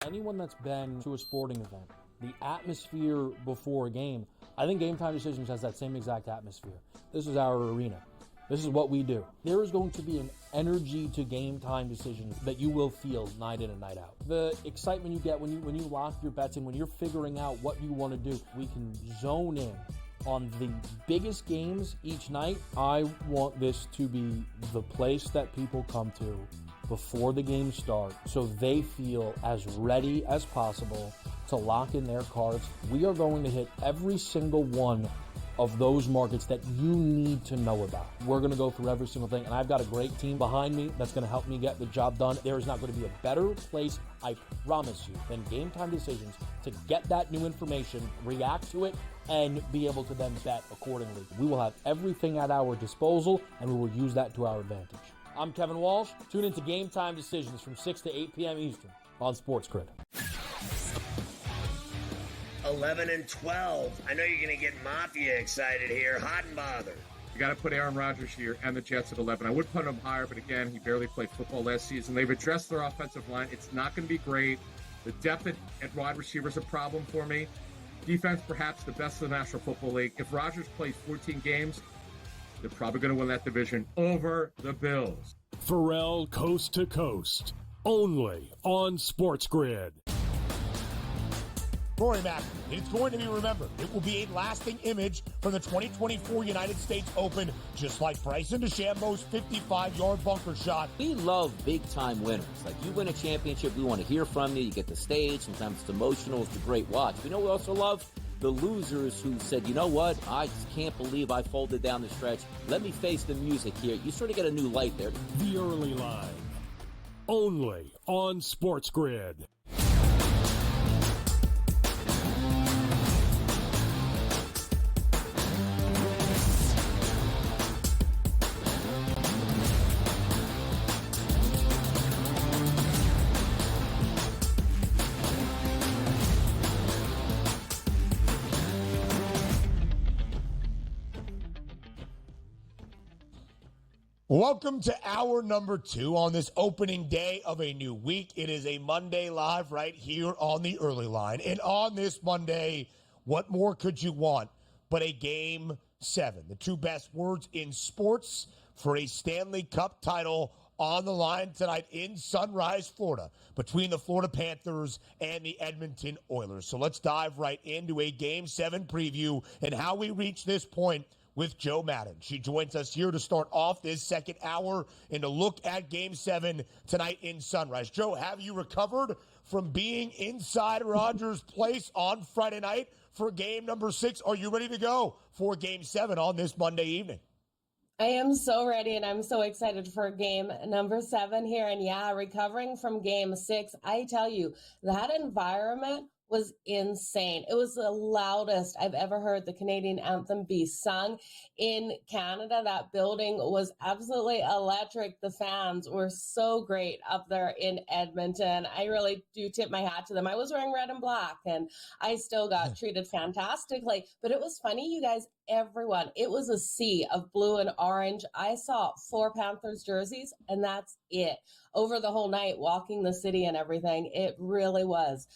Anyone that's been to a sporting event, the atmosphere before a game, I think Game Time Decisions has that same exact atmosphere. This is our arena. This is what we do. There is going to be an energy to Game Time Decisions that you will feel night in and night out. The excitement you get when you lock your bets in, when you're figuring out what you want to do, we can zone in on the biggest games each night. I want this to be the place that people come to before the games start so they feel as ready as possible to lock in their cards. We are going to hit every single one of those markets that you need to know about. We're going to go through every single thing, and I've got a great team behind me that's going to help me get the job done. There is not going to be a better place, I promise you, than Game Time Decisions to get that new information, react to it, and be able to then bet accordingly. We will have everything at our disposal, and we will use that to our advantage. I'm Kevin Walsh. Tune into Game Time Decisions from 6 to 8 p.m. Eastern on SportsGrid. 11 and 12. I know you're going to get Mafia excited here. Hot and bothered. You got to put Aaron Rodgers here and the Jets at 11. I would put him higher, but again, he barely played football last season. They've addressed their offensive line. It's not going to be great. The depth at wide receiver is a problem for me. Defense, perhaps the best in the National Football League. If Rodgers plays 14 games, they're probably going to win that division over the Bills. Pharrell Coast to Coast, only on SportsGrid. Rory Mack, it's going to be remembered. It will be a lasting image from the 2024 United States Open, just like Bryson DeChambeau's 55-yard bunker shot. We love big-time winners. Like, you win a championship, we want to hear from you. You get the stage. Sometimes it's emotional. It's a great watch. We know we also love the losers who said, you know what, I just can't believe I folded down the stretch. Let me face the music here. You sort of get a new light there. The Early Line, only on SportsGrid. Welcome to hour number 2 on this opening day of a new week. It is a Monday live right here on the Early Line. And on this Monday, what more could you want but a Game 7? The two best words in sports for a Stanley Cup title on the line tonight in Sunrise, Florida, between the Florida Panthers and the Edmonton Oilers. So let's dive right into a Game 7 preview and how we reach this point with Jo Madden. She joins us here to start off this second hour and to look at Game 7 tonight in Sunrise. Jo, have you recovered from being inside Rogers Place on Friday night for game number 6? Are you ready to go for Game 7 on this Monday evening? I am so ready, and I'm so excited for game number 7 here. And yeah, recovering from game 6, I tell you, that environment was insane. It was the loudest I've ever heard the Canadian anthem be sung in Canada. That building was absolutely electric. The fans were so great up there in Edmonton. I really do tip my hat to them. I was wearing red and black, and I still got treated fantastically. But it was funny, you guys, everyone. It was a sea of blue and orange. I saw 4 Panthers jerseys, and that's it. Over the whole night, walking the city and everything, it really was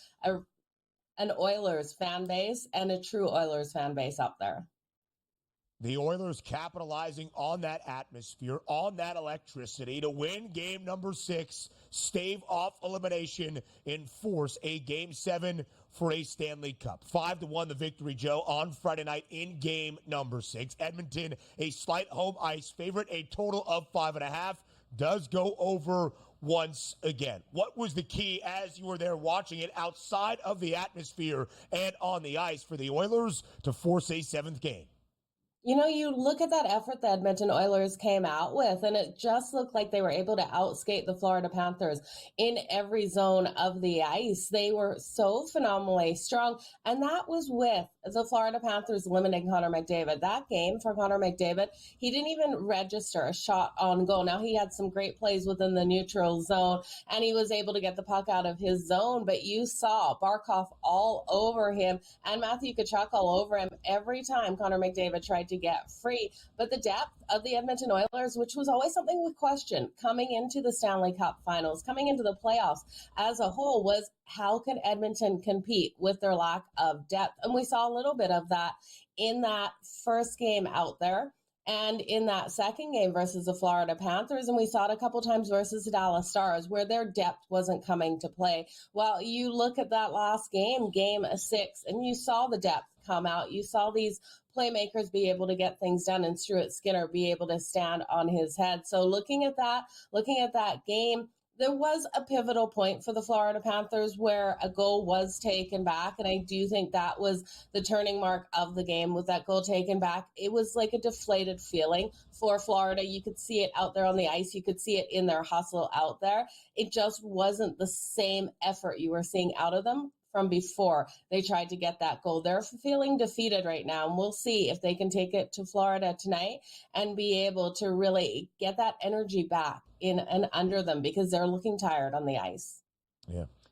an Oilers fan base and a true Oilers fan base up there. The Oilers capitalizing on that atmosphere, on that electricity to win game number 6, stave off elimination, and force a Game 7 for a Stanley Cup. 5-1 the victory, Jo, on Friday night in game number 6. Edmonton, a slight home ice favorite, a total of 5.5, does go over once again. What was the key as you were there watching it outside of the atmosphere and on the ice for the Oilers to force a 7th game? You know, you look at that effort the Edmonton Oilers came out with, and it just looked like they were able to outskate the Florida Panthers in every zone of the ice. They were so phenomenally strong, and that was with the Florida Panthers limiting Connor McDavid. That game for Connor McDavid, he didn't even register a shot on goal. Now, he had some great plays within the neutral zone, and he was able to get the puck out of his zone, but you saw Barkov all over him and Matthew Tkachuk all over him every time Connor McDavid tried to to get free. But the depth of the Edmonton Oilers, which was always something we questioned coming into the Stanley Cup Finals, coming into the playoffs as a whole, was how can Edmonton compete with their lack of depth? And we saw a little bit of that in that first game out there and in that second game versus the Florida Panthers. And we saw it a couple times versus the Dallas Stars, where their depth wasn't coming to play. Well, you look at that last game, game 6, and you saw the depth come out. You saw these playmakers be able to get things done, and Stuart Skinner be able to stand on his head. So looking at that game, there was a pivotal point for the Florida Panthers where a goal was taken back, and I do think that was the turning mark of the game. With that goal taken back, it was like a deflated feeling for Florida. You could see it out there on the ice. You could see it in their hustle out there. It just wasn't the same effort you were seeing out of them from before they tried to get that goal. They're feeling defeated right now, and we'll see if they can take it to Florida tonight and be able to really get that energy back in and under them, because they're looking tired on the ice.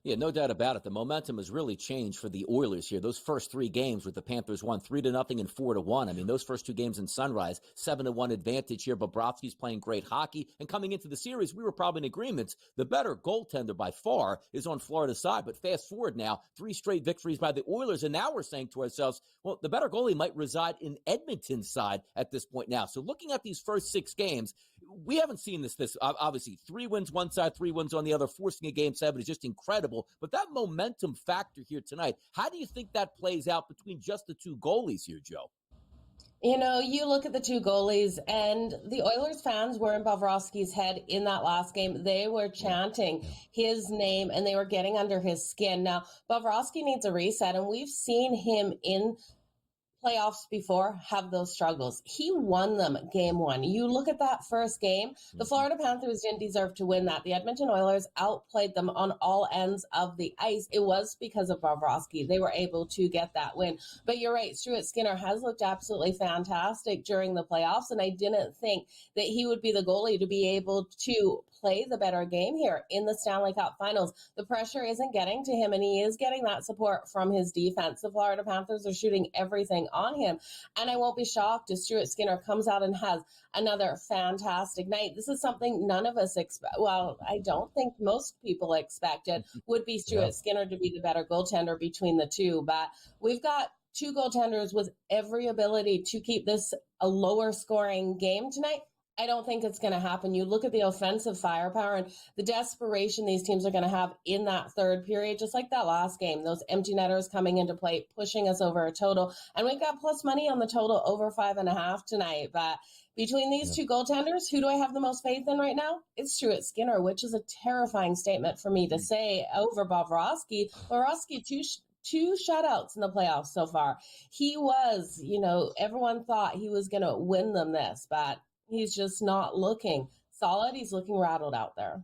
Yeah, no doubt about it. The momentum has really changed for the Oilers here. Those first 3 games with the Panthers won 3-0 and 4-1. I mean, those first 2 games in Sunrise, 7-1 advantage here. Bobrovsky's playing great hockey. And coming into the series, we were probably in agreement. The better goaltender by far is on Florida's side. But fast forward now, 3 straight victories by the Oilers. And now we're saying to ourselves, well, the better goalie might reside in Edmonton's side at this point now. So looking at these first 6 games, we haven't seen this obviously 3 wins one side, 3 wins on the other. Forcing a game 7 is just incredible. But that momentum factor here tonight, how do you think that plays out between just the 2 goalies here, Joe? You know, you look at the 2 goalies, and the Oilers fans were in Bobrovsky's head in that last game. They were chanting his name, and they were getting under his skin. Now, Bobrovsky needs a reset, and we've seen him in playoffs before have those struggles. He won them game 1. You look at that first game, the Florida Panthers didn't deserve to win that. The Edmonton Oilers outplayed them on all ends of the ice. It was because of Bobrovsky. They were able to get that win. But you're right, Stuart Skinner has looked absolutely fantastic during the playoffs, and I didn't think that he would be the goalie to be able to play the better game here in the Stanley Cup Finals. The pressure isn't getting to him, and he is getting that support from his defense. The Florida Panthers are shooting everything on him, and I won't be shocked if Stuart Skinner comes out and has another fantastic night. This is something none of us expect. Well, I don't think most people expected would be Stuart Skinner to be the better goaltender between the 2, but we've got 2 goaltenders with every ability to keep this a lower scoring game tonight. I don't think it's going to happen. You look at the offensive firepower and the desperation these teams are going to have in that third period, just like that last game. Those empty netters coming into play, pushing us over a total. And we've got plus money on the total over 5.5 tonight. But between these 2 goaltenders, who do I have the most faith in right now? It's Stuart Skinner, which is a terrifying statement for me to say over Bobrovsky. Bobrovsky, two shutouts in the playoffs so far. He was, everyone thought he was going to win them this, but he's just not looking solid. He's looking rattled out there.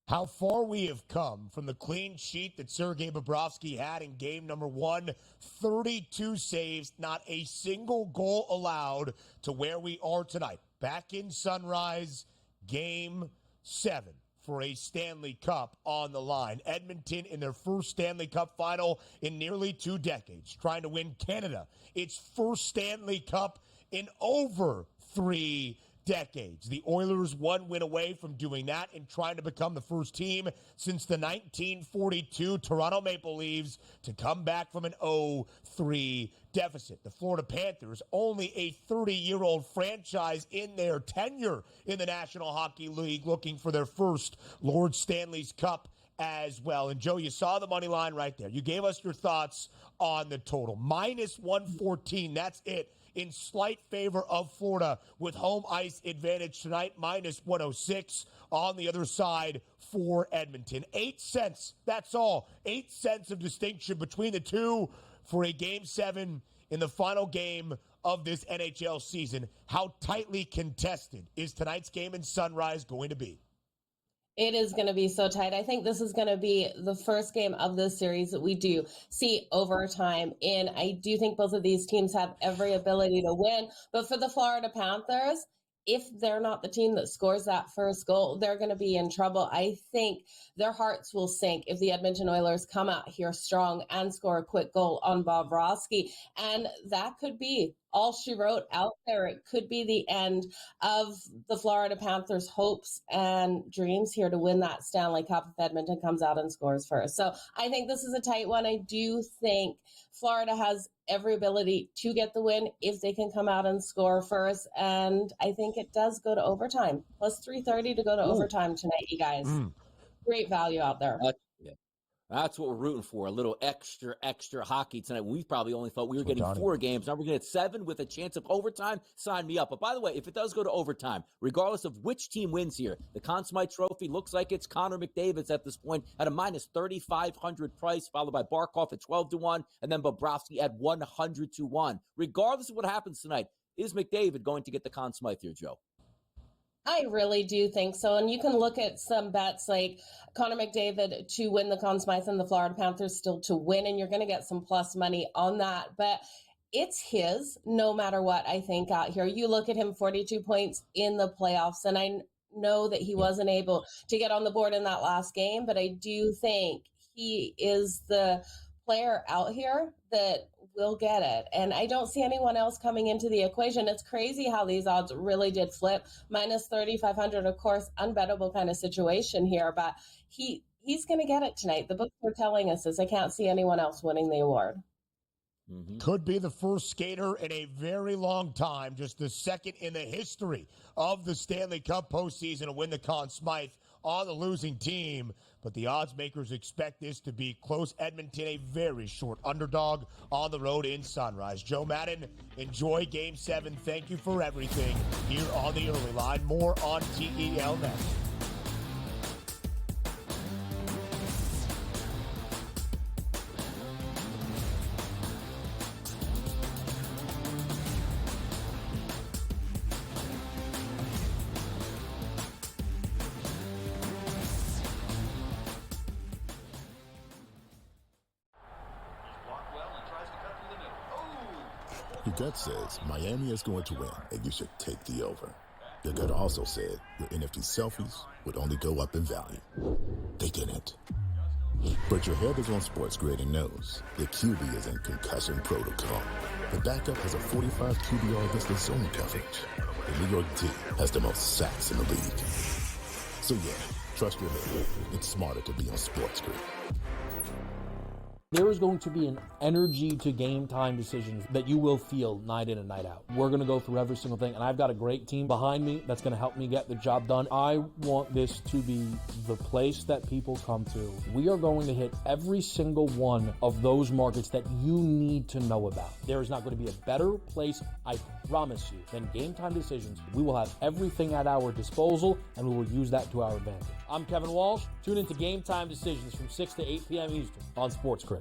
How far we have come from the clean sheet that Sergei Bobrovsky had in game number 1, 32 saves, not a single goal allowed, to where we are tonight. Back in Sunrise, game 7 for a Stanley Cup on the line. Edmonton in their first Stanley Cup final in nearly 2 decades, trying to win Canada its first Stanley Cup in over 3 decades. The Oilers 1 win away from doing that and trying to become the first team since the 1942 Toronto Maple Leafs to come back from an 0-3 deficit. The Florida Panthers, only a 30-year-old franchise in their tenure in the National Hockey League, looking for their first Lord Stanley's Cup as well. And Joe, you saw the money line right there. You gave us your thoughts on the total. Minus 114, that's it, in slight favor of Florida with home ice advantage tonight. Minus 106 on the other side for Edmonton. 8 cents, that's all. 8 cents of distinction between the two for a Game 7 in the final game of this NHL season. How tightly contested is tonight's game in Sunrise going to be? It is going to be so tight. I think this is going to be the first game of this series that we do see overtime in. I do think both of these teams have every ability to win. But for the Florida Panthers, if they're not the team that scores that first goal, they're going to be in trouble. I think their hearts will sink if the Edmonton Oilers come out here strong and score a quick goal on Bobrovsky. And that could be all she wrote out there. It could be the end of the Florida Panthers' hopes and dreams here to win that Stanley Cup if Edmonton comes out and scores first. So I think this is a tight one. I do think Florida has every ability to get the win if they can come out and score first. And I think it does go to overtime. Plus 330 to go to overtime tonight, you guys. Great value out there. That's what we're rooting for. A little extra hockey tonight. We probably only thought we were getting 4 games. Now we're going to get 7 with a chance of overtime. Sign me up. But by the way, if it does go to overtime, regardless of which team wins here, the Conn Smythe Trophy looks like it's Connor McDavid's at this point at a minus 3,500 price, followed by Barkov at 12-1, and then Bobrovsky at 100-1. Regardless of what happens tonight, is McDavid going to get the Conn Smythe here, Joe? I really do think so. And you can look at some bets like Connor McDavid to win the Conn Smythe and the Florida Panthers still to win, and you're going to get some plus money on that. But it's his no matter what, I think, out here. You look at him, 42 points in the playoffs, and I know that he wasn't able to get on the board in that last game, but I do think he is the player out here that will get it. And I don't see anyone else coming into the equation. It's crazy how these odds really did flip. Minus 3,500, of course, unbettable kind of situation here, but he's going to get it tonight. The books are telling us this. I can't see anyone else winning the award. Could be the first skater in a very long time, just the second in the history of the Stanley Cup postseason to win the Conn Smythe on the losing team. But the odds makers expect this to be close. Edmonton, a very short underdog on the road in Sunrise. Joe Madden, enjoy Game 7. Thank you for everything here on the early line. More on TEL next. Your gut says Miami is going to win, and you should take the over. Your gut also said your NFT selfies would only go up in value. They didn't. But your head is on SportsGrid and knows the QB is in concussion protocol. The backup has a 45 QBR against the zone coverage. The New York team has the most sacks in the league. So yeah, trust your head. It's smarter to be on SportsGrid. There is going to be an energy to game time decisions that you will feel night in and night out. We're going to go through every single thing, and I've got a great team behind me that's going to help me get the job done. I want this to be the place that people come to. We are going to hit every single one of those markets that you need to know about. There is not going to be a better place, I promise you, than game time decisions. We will have everything at our disposal, and we will use that to our advantage. I'm Kevin Walsh. Tune into Game Time Decisions from 6 to 8 p.m. Eastern on SportsGrid.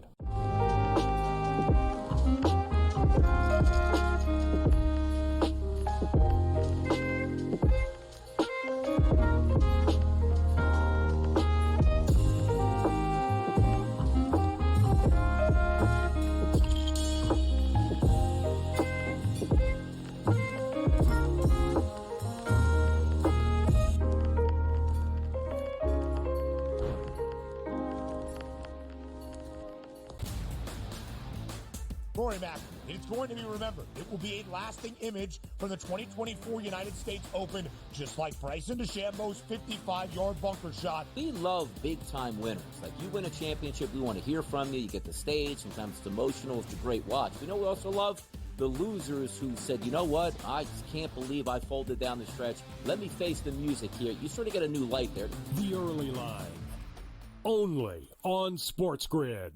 It's going to be remembered. It will be a lasting image from the 2024 United States Open, just like Bryson DeChambeau's 55-yard bunker shot. We love big-time winners. Like, you win a championship, we want to hear from you. You get the stage. Sometimes it's emotional. It's a great watch. We know we also love the losers who said, you know what, I just can't believe I folded down the stretch. Let me face the music here. You sort of get a new light there. The Early Line, only on SportsGrid.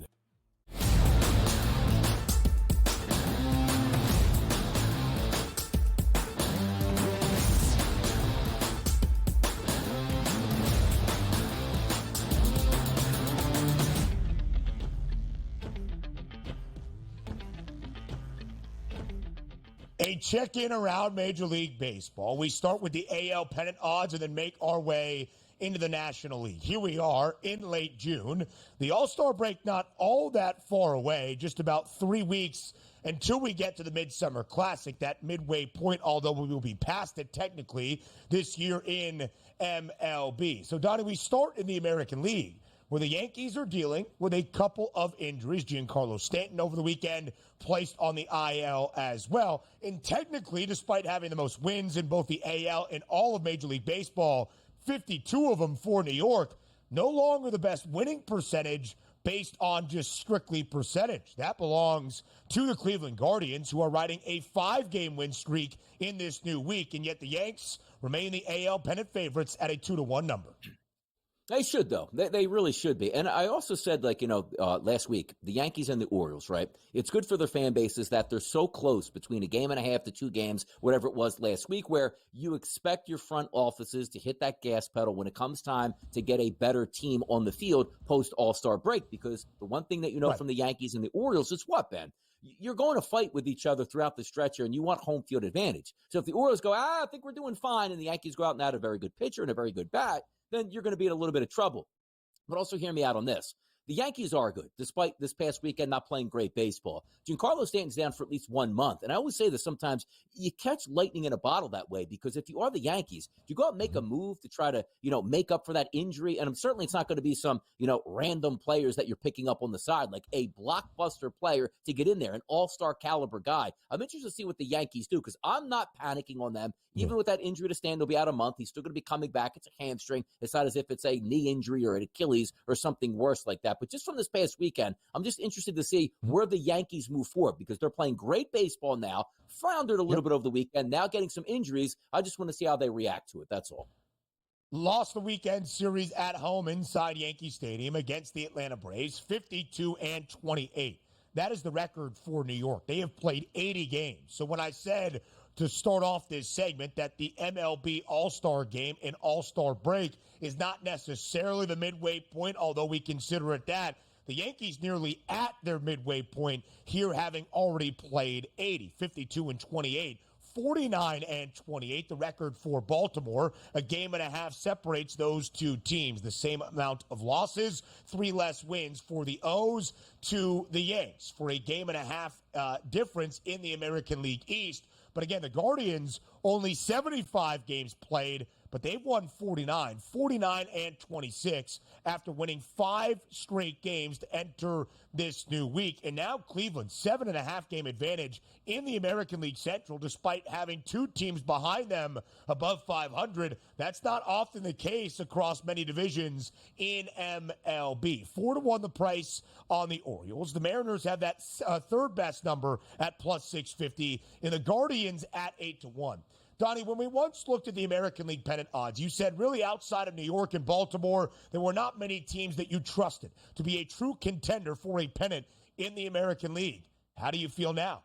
A check-in around Major League Baseball. We start with the AL pennant odds and then make our way into the National League. Here we are in late June. The All-Star break not all that far away, just about 3 weeks until we get to the Midsummer Classic, that midway point, although we will be past it technically this year in MLB. So, Donnie, we start in the American League, where the Yankees are dealing with a couple of injuries. Giancarlo Stanton over the weekend placed on the IL as well. And technically, despite having the most wins in both the AL and all of Major League Baseball, 52 of them for New York, no longer the best winning percentage based on just strictly percentage. That belongs to the Cleveland Guardians, who are riding a 5-game win streak in this new week, and yet the Yanks remain the AL pennant favorites at a 2-1 number. They should, though. They really should be. And I also said, last week, the Yankees and the Orioles, right? It's good for their fan bases that they're so close between a game and a half to 2 games, whatever it was last week, where you expect your front offices to hit that gas pedal when it comes time to get a better team on the field post All-Star break. Because the one thing that you know from the Yankees and the Orioles is what, Ben? You're going to fight with each other throughout the stretch here, and you want home field advantage. So if the Orioles go, I think we're doing fine, and the Yankees go out and add a very good pitcher and a very good bat, then you're going to be in a little bit of trouble. But also hear me out on this. The Yankees are good, despite this past weekend not playing great baseball. Giancarlo Stanton's down for at least 1 month. And I always say this sometimes, you catch lightning in a bottle that way, because if you are the Yankees, you go out and make a move to try to, make up for that injury. And certainly it's not going to be some, random players that you're picking up on the side, like a blockbuster player to get in there, an all-star caliber guy. I'm interested to see what the Yankees do, because I'm not panicking on them. Even with that injury to Stanton, he'll be out a month. He's still going to be coming back. It's a hamstring. It's not as if it's a knee injury or an Achilles or something worse like that. But just from this past weekend, I'm just interested to see where the Yankees move forward, because they're playing great baseball now, floundered a little bit over the weekend, now getting some injuries. I just want to see how they react to it. That's all. Lost the weekend series at home inside Yankee Stadium against the Atlanta Braves, 52-28. That is the record for New York. They have played 80 games. So when I said to start off this segment that the MLB All-Star game and All-Star break is not necessarily the midway point, although we consider it that, the Yankees nearly at their midway point here, having already played 80, 52-28. 49-28, the record for Baltimore. A game and a half separates those two teams. The same amount of losses, 3 less wins for the O's to the Yanks, for a game and a half difference in the American League East. But again, the Guardians, only 75 games played, but they've won 49-26 after winning 5 straight games to enter this new week. And now Cleveland, 7.5 game advantage in the American League Central, despite having 2 teams behind them above 500. That's not often the case across many divisions in MLB. 4-1 the price on the Orioles. The Mariners have that third best number at plus 650, and the Guardians at 8-1. Donnie, when we once looked at the American League pennant odds, you said really outside of New York and Baltimore, there were not many teams that you trusted to be a true contender for a pennant in the American League. How do you feel now?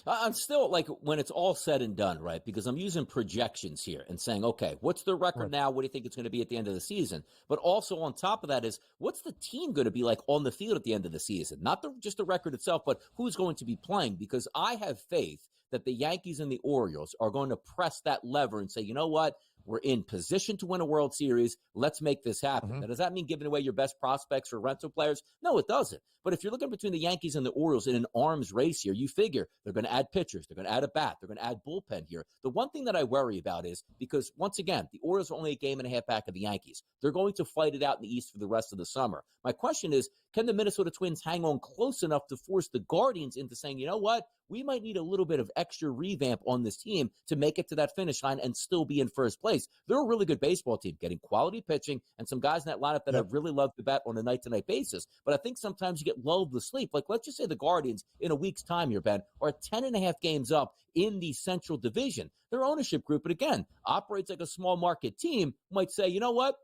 I'm still, when it's all said and done, right, because I'm using projections here and saying, okay, what's the record now? What do you think it's going to be at the end of the season? But also on top of that is, what's the team going to be like on the field at the end of the season? Not just the record itself, but who's going to be playing, because I have faith that the Yankees and the Orioles are going to press that lever and say, you know what? We're in position to win a World Series. Let's make this happen. Now, does that mean giving away your best prospects for rental players? No, it doesn't. But if you're looking between the Yankees and the Orioles in an arms race here, you figure they're going to add pitchers. They're going to add a bat. They're going to add bullpen here. The one thing that I worry about is, because once again, the Orioles are only a game and a half back of the Yankees. They're going to fight it out in the East for the rest of the summer. My question is, can the Minnesota Twins hang on close enough to force the Guardians into saying, you know what? We might need a little bit of extra revamp on this team to make it to that finish line and still be in first place. They're a really good baseball team, getting quality pitching and some guys in that lineup that I really love to bet on a night-to-night basis. But I think sometimes you get lulled to sleep. Like, let's just say the Guardians in a week's time here, Ben, are 10.5 games up in the Central Division. Their ownership group, but again, operates like a small market team, might say, you know what?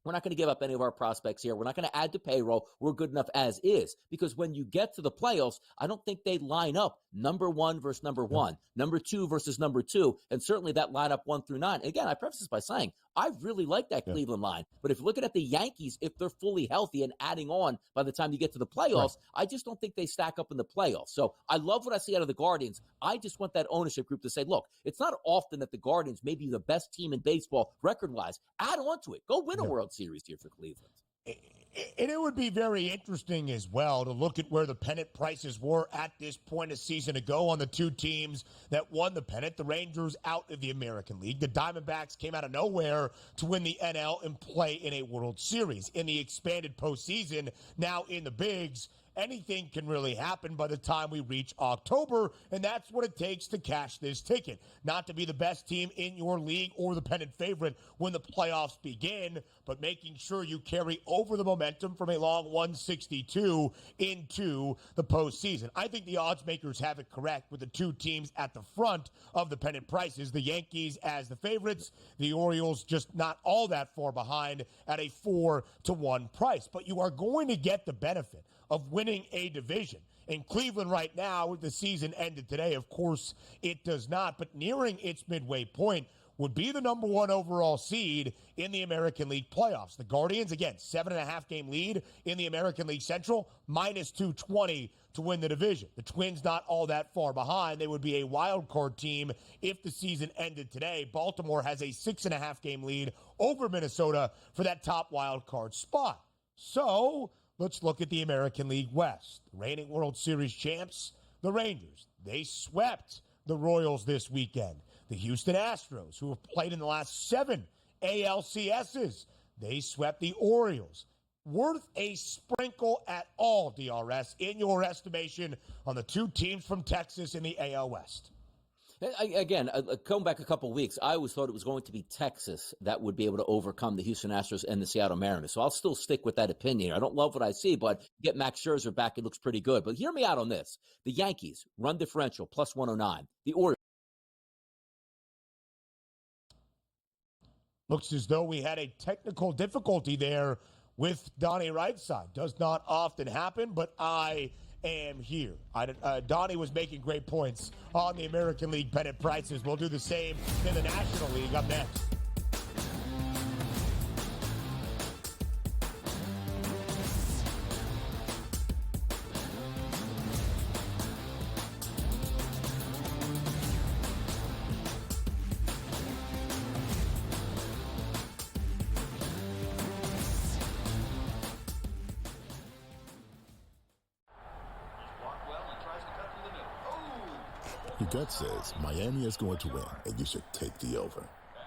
We're not going to give up any of our prospects here. We're not going to add to payroll. We're good enough as is. Because when you get to the playoffs, I don't think they line up number 1 versus number 1, number 2 versus number 2, and certainly that lineup 1 through 9. Again, I preface this by saying I really like that Cleveland line. But if you're looking at the Yankees, if they're fully healthy and adding on by the time you get to the playoffs, I just don't think they stack up in the playoffs. So I love what I see out of the Guardians. I just want that ownership group to say, look, it's not often that the Guardians may be the best team in baseball record-wise. Add on to it. Go win a World Series here for Cleveland. And it would be very interesting as well to look at where the pennant prices were at this point a season ago on the two teams that won the pennant. The Rangers out of the American League. The Diamondbacks came out of nowhere to win the NL and play in a World Series. In the expanded postseason, now in the bigs, anything can really happen by the time we reach October, and that's what it takes to cash this ticket. Not to be the best team in your league or the pennant favorite when the playoffs begin, but making sure you carry over the momentum from a long 162 into the postseason. I think the odds makers have it correct with the two teams at the front of the pennant prices. The Yankees as the favorites, the Orioles just not all that far behind at a 4-1 price. But you are going to get the benefit of winning a division. In Cleveland right now, the season ended today. Of course, it does not, but nearing its midway point would be the number one overall seed in the American League playoffs. The Guardians, again, 7.5 game lead in the American League Central, minus 220 to win the division. The Twins not all that far behind. They would be a wild card team if the season ended today. Baltimore has a 6.5 game lead over Minnesota for that top wild card spot. So let's look at the American League West. The reigning World Series champs, the Rangers. They swept the Royals this weekend. The Houston Astros, who have played in the last 7 ALCSs, they swept the Orioles. Worth a sprinkle at all, DRS, in your estimation on the two teams from Texas in the AL West? Again, going back a couple weeks, I always thought it was going to be Texas that would be able to overcome the Houston Astros and the Seattle Mariners. So I'll still stick with that opinion. I don't love what I see, but get Max Scherzer back, it looks pretty good. But hear me out on this. The Yankees, run differential, plus 109. The Orioles. Looks as though we had a technical difficulty there with Donnie right side. Does not often happen, but I am here. Donnie was making great points on the American League pennant prices. We'll do the same in the National League up next. Your gut says Miami is going to win, and you should take the over.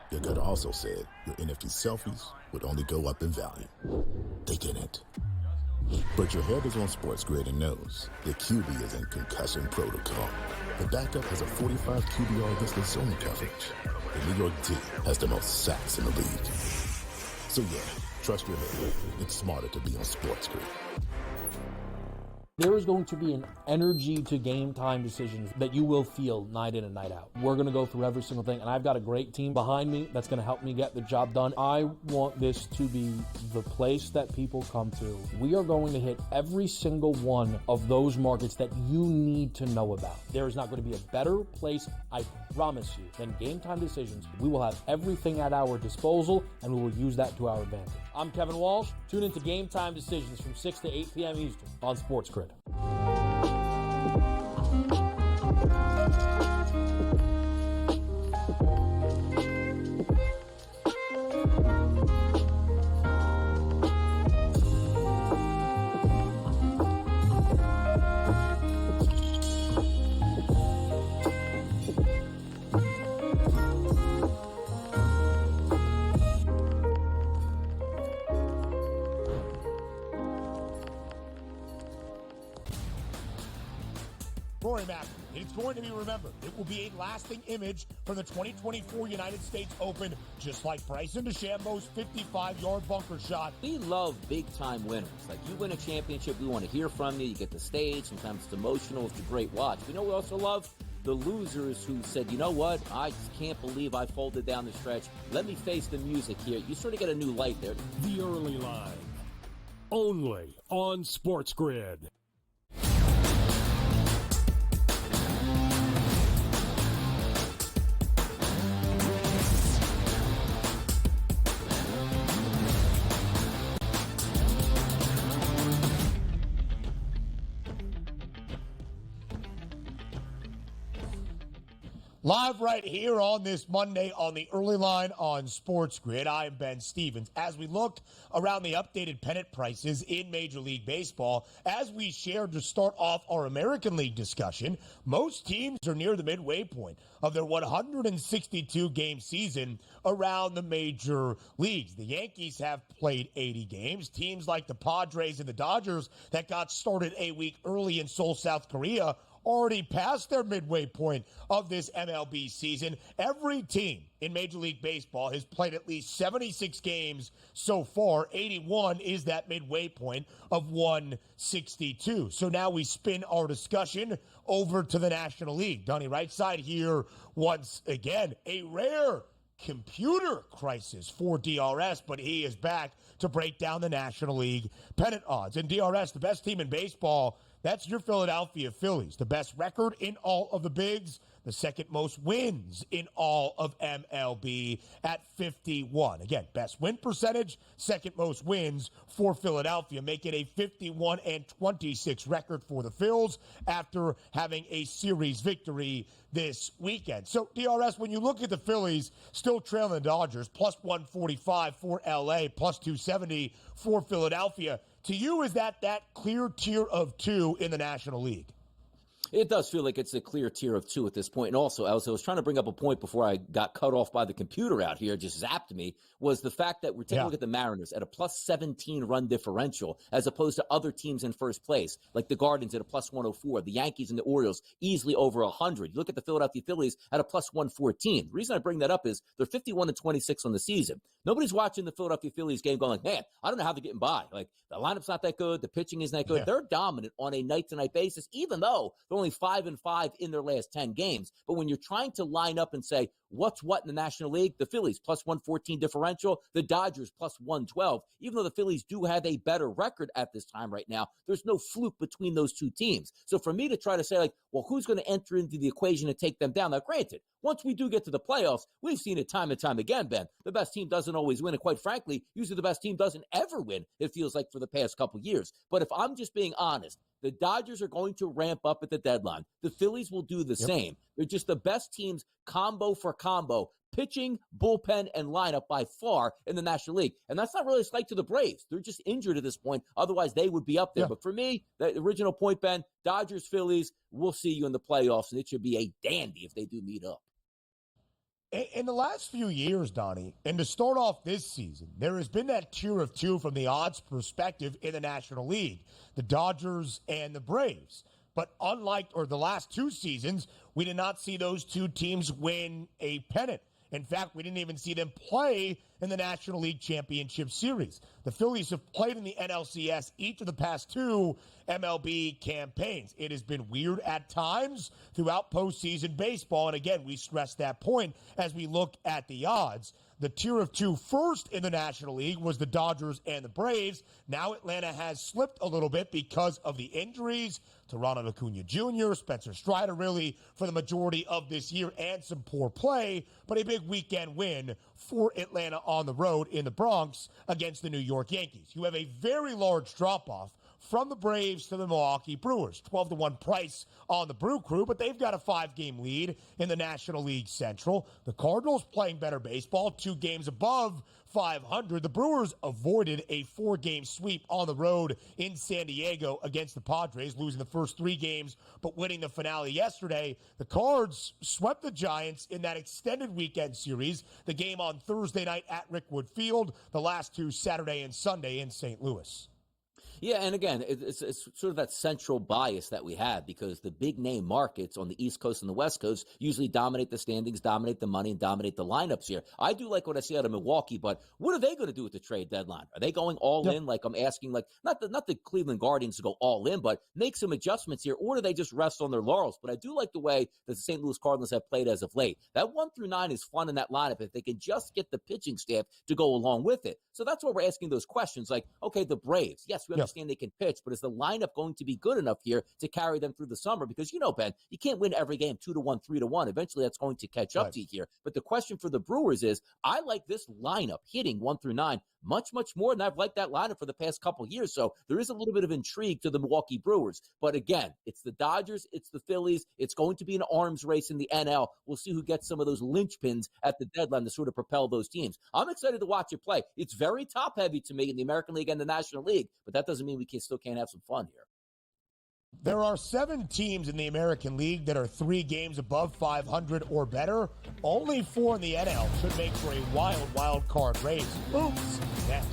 Your gut also said your NFT selfies would only go up in value. They didn't. But your head is on SportsGrid and knows the QB is in concussion protocol. The backup has a 45 QBR against the zone coverage. The New York D has the most sacks in the league. So yeah, trust your head. It's smarter to be on SportsGrid. There is going to be an energy to game time decisions that you will feel night in and night out. We're going to go through every single thing, and I've got a great team behind me that's going to help me get the job done. I want this to be the place that people come to. We are going to hit every single one of those markets that you need to know about. There is not going to be a better place, I promise you, than Game Time Decisions. We will have everything at our disposal, and we will use that to our advantage. I'm Kevin Walsh. Tune into Game Time Decisions from 6 to 8 p.m. Eastern on SportsGrid. It's going to be remembered. It will be a lasting image from the 2024 United States Open, just like Bryson DeChambeau's 55-yard bunker shot. We love big-time winners. Like, you win a championship, we want to hear from you. You get the stage. Sometimes it's emotional. It's a great watch. We know we also love the losers who said, you know what, I just can't believe I folded down the stretch. Let me face the music here. You sort of get a new light there. The Early Line, only on SportsGrid. Live right here on this Monday on the early line on SportsGrid. I am Ben Stevens. As we look around the updated pennant prices in Major League Baseball, as we shared to start off our American League discussion, most teams are near the midway point of their 162-game season around the major leagues. The Yankees have played 80 games. Teams like the Padres and the Dodgers that got started a week early in Seoul, South Korea, already past their midway point of this MLB season. Every team in Major League Baseball has played at least 76 games so far. 81 is that midway point of 162. So now we spin our discussion over to the National League. Donnie, right side here once again. A rare computer crisis for DRS, but he is back to break down the National League pennant odds. And DRS, the best team in baseball, that's your Philadelphia Phillies. The best record in all of the bigs, the second most wins in all of MLB at 51. Again, best win percentage, second most wins for Philadelphia, making a 51-26 record for the Phils after having a series victory this weekend. So, DRS, when you look at the Phillies, still trailing the Dodgers, plus 145 for LA, plus 270 for Philadelphia. To you, is that clear tier of two in the National League? It does feel like it's a clear tier of two at this point. And also, I was trying to bring up a point before I got cut off by the computer out here, just zapped me, was the fact that we're taking a look at the Mariners at a plus 17 run differential as opposed to other teams in first place, like the Guardians at a plus 104, the Yankees and the Orioles easily over 100. You look at the Philadelphia Phillies at a plus 114. The reason I bring that up is they're 51-26 on the season. Nobody's watching the Philadelphia Phillies game going like, man, I don't know how they're getting by. Like, the lineup's not that good. The pitching isn't that good. Yeah. They're dominant on a night-to-night basis, even though they're only 5-5 in their last 10 games. But when you're trying to line up and say, what's what in the National League? The Phillies plus 114 differential, the Dodgers plus 112. Even though the Phillies do have a better record at this time right now, there's no fluke between those two teams. So for me to try to say, like, well, who's going to enter into the equation to take them down? Now, granted, once we do get to the playoffs, we've seen it time and time again, Ben. The best team doesn't always win, and quite frankly, usually the best team doesn't ever win, it feels like, for the past couple years. But if I'm just being honest, the Dodgers are going to ramp up at the deadline. The Phillies will do the same. They're just the best teams, combo for combo, pitching, bullpen, and lineup by far in the National League. And that's not really a slight to the Braves. They're just injured at this point. Otherwise, they would be up there. But for me, the original point, Ben, Dodgers, Phillies, we'll see you in the playoffs, and it should be a dandy if they do meet up. In the last few years, Donnie, and to start off this season, there has been that tier of two from the odds perspective in the National League, the Dodgers and the Braves. But unlike the last two seasons, we did not see those two teams win a pennant. In fact, we didn't even see them play in the National League Championship Series. The Phillies have played in the NLCS each of the past two MLB campaigns. It has been weird at times throughout postseason baseball. And again, we stress that point as we look at the odds. The tier of two first in the National League was the Dodgers and the Braves. Now Atlanta has slipped a little bit because of the injuries to Ronald Acuna Jr., Spencer Strider, really, for the majority of this year, and some poor play, but a big weekend win for Atlanta on the road in the Bronx against the New York Yankees, who have a very large drop-off from the Braves to the Milwaukee Brewers. 12-1 price on the Brew Crew, but they've got a 5-game lead in the National League Central. The Cardinals playing better baseball, 2 games above 500. The Brewers avoided a 4-game sweep on the road in San Diego against the Padres, losing the first 3 games, but winning the finale yesterday. The Cards swept the Giants in that extended weekend series, the game on Thursday night at Rickwood Field, the last 2 Saturday and Sunday in St. Louis. Yeah, and again, it's sort of that central bias that we have because the big-name markets on the East Coast and the West Coast usually dominate the standings, dominate the money, and dominate the lineups here. I do like what I see out of Milwaukee, but what are they going to do with the trade deadline? Are they going all in? Like I'm asking, like not the Cleveland Guardians to go all in, but make some adjustments here, or do they just rest on their laurels? But I do like the way that the St. Louis Cardinals have played as of late. That 1 through 9 is fun in that lineup if they can just get the pitching staff to go along with it. So that's why we're asking those questions like, okay, the Braves, yes, we understand they can pitch, but is the lineup going to be good enough here to carry them through the summer? Because, you know, Ben, you can't win every game 2-1, 3-1. Eventually that's going to catch up to you here. But the question for the Brewers is, I like this lineup hitting 1 through 9 much, much more than I've liked that lineup for the past couple of years. So there is a little bit of intrigue to the Milwaukee Brewers. But again, it's the Dodgers, it's the Phillies. It's going to be an arms race in the NL. We'll see who gets some of those linchpins at the deadline to sort of propel those teams. I'm excited to watch it play. It's very top-heavy to me in the American League and the National League, but that doesn't mean we still can't have some fun here. There are 7 teams in the American League that are 3 games above 500 or better. Only 4 in the NL should make for a wild card race. Oops, next.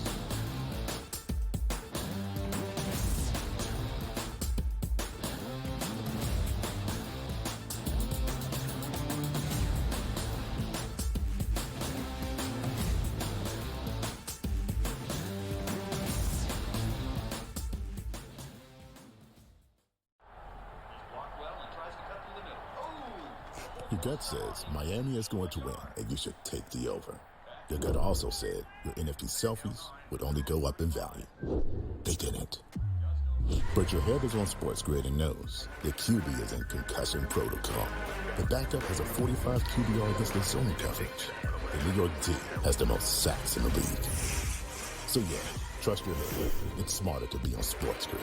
Your gut says Miami is going to win, and you should take the over. Your gut also said your NFT selfies would only go up in value. They didn't. But your head is on SportsGrid and knows the QB is in concussion protocol. The backup has a 45 QBR against the zone coverage. The New York D has the most sacks in the league. So yeah, trust your head. It's smarter to be on SportsGrid.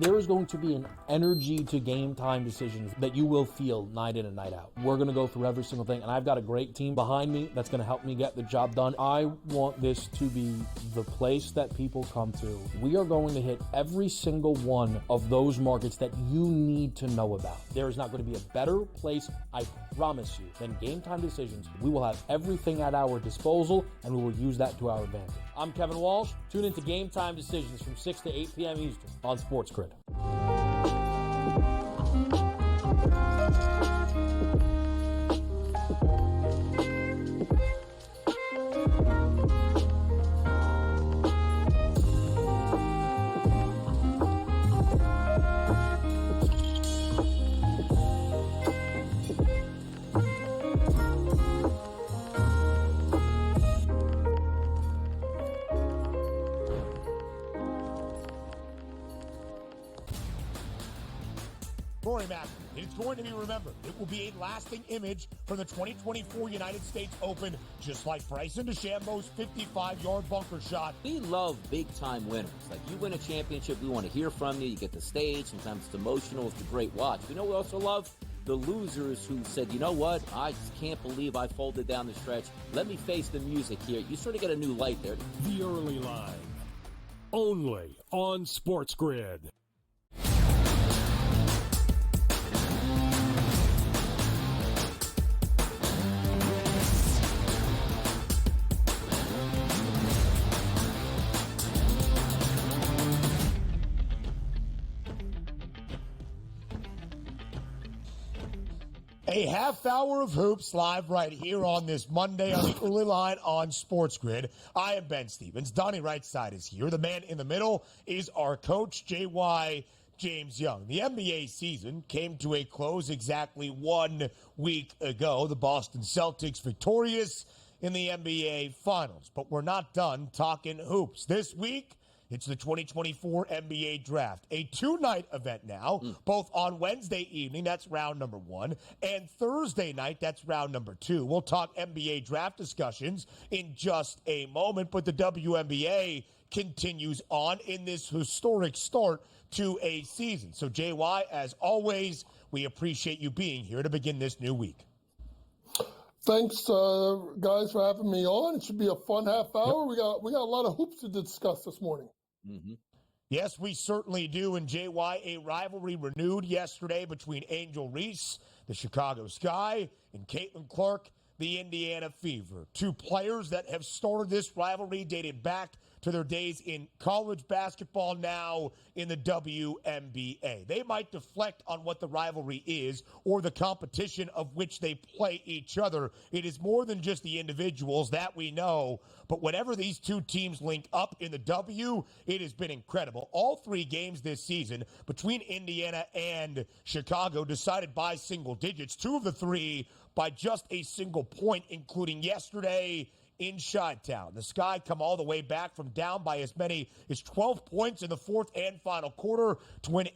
There is going to be an energy to game time decisions that you will feel night in and night out. We're going to go through every single thing, and I've got a great team behind me that's going to help me get the job done. I want this to be the place that people come to. We are going to hit every single one of those markets that you need to know about. There is not going to be a better place, I promise you, than Game Time Decisions. We will have everything at our disposal, and we will use that to our advantage. I'm Kevin Walsh. Tune into Game Time Decisions from 6 to 8 p.m. Eastern on SportsGrid. It's going to be remembered. It will be a lasting image from the 2024 United States Open, just like Bryson DeChambeau's 55-yard bunker shot. We love big-time winners. Like, you win a championship, we want to hear from you. You get the stage. Sometimes it's emotional. It's a great watch. We know we also love the losers who said, you know what, I just can't believe I folded down the stretch. Let me face the music here. You sort of get a new light there. The Early Line, only on SportsGrid. A half hour of hoops live right here on this Monday on the Early Line on SportsGrid. I am Ben Stevens. Donnie right side is here. The man in the middle is our coach, JY James Young. The NBA season came to a close exactly 1 week ago. The Boston Celtics victorious in the NBA Finals. But we're not done talking hoops. This week, it's the 2024 NBA Draft, a 2-night event now, both on Wednesday evening, that's round number 1, and Thursday night, that's round number 2. We'll talk NBA Draft discussions in just a moment, but the WNBA continues on in this historic start to a season. So, JY, as always, we appreciate you being here to begin this new week. Thanks, guys, for having me on. It should be a fun half hour. Yep. We got a lot of hoops to discuss this morning. Mm-hmm. Yes, we certainly do. And JY, a rivalry renewed yesterday between Angel Reese, the Chicago Sky, and Caitlin Clark, the Indiana Fever. 2 players that have started this rivalry dated back to their days in college basketball, now in the WNBA. They might deflect on what the rivalry is or the competition of which they play each other. It is more than just the individuals, that we know. But whenever these 2 teams link up in the W, it has been incredible. All 3 games this season between Indiana and Chicago decided by single digits. 2 of the 3 by just a single point, including yesterday in Chi-Town. The Sky come all the way back from down by as many as 12 points in the fourth and final quarter to win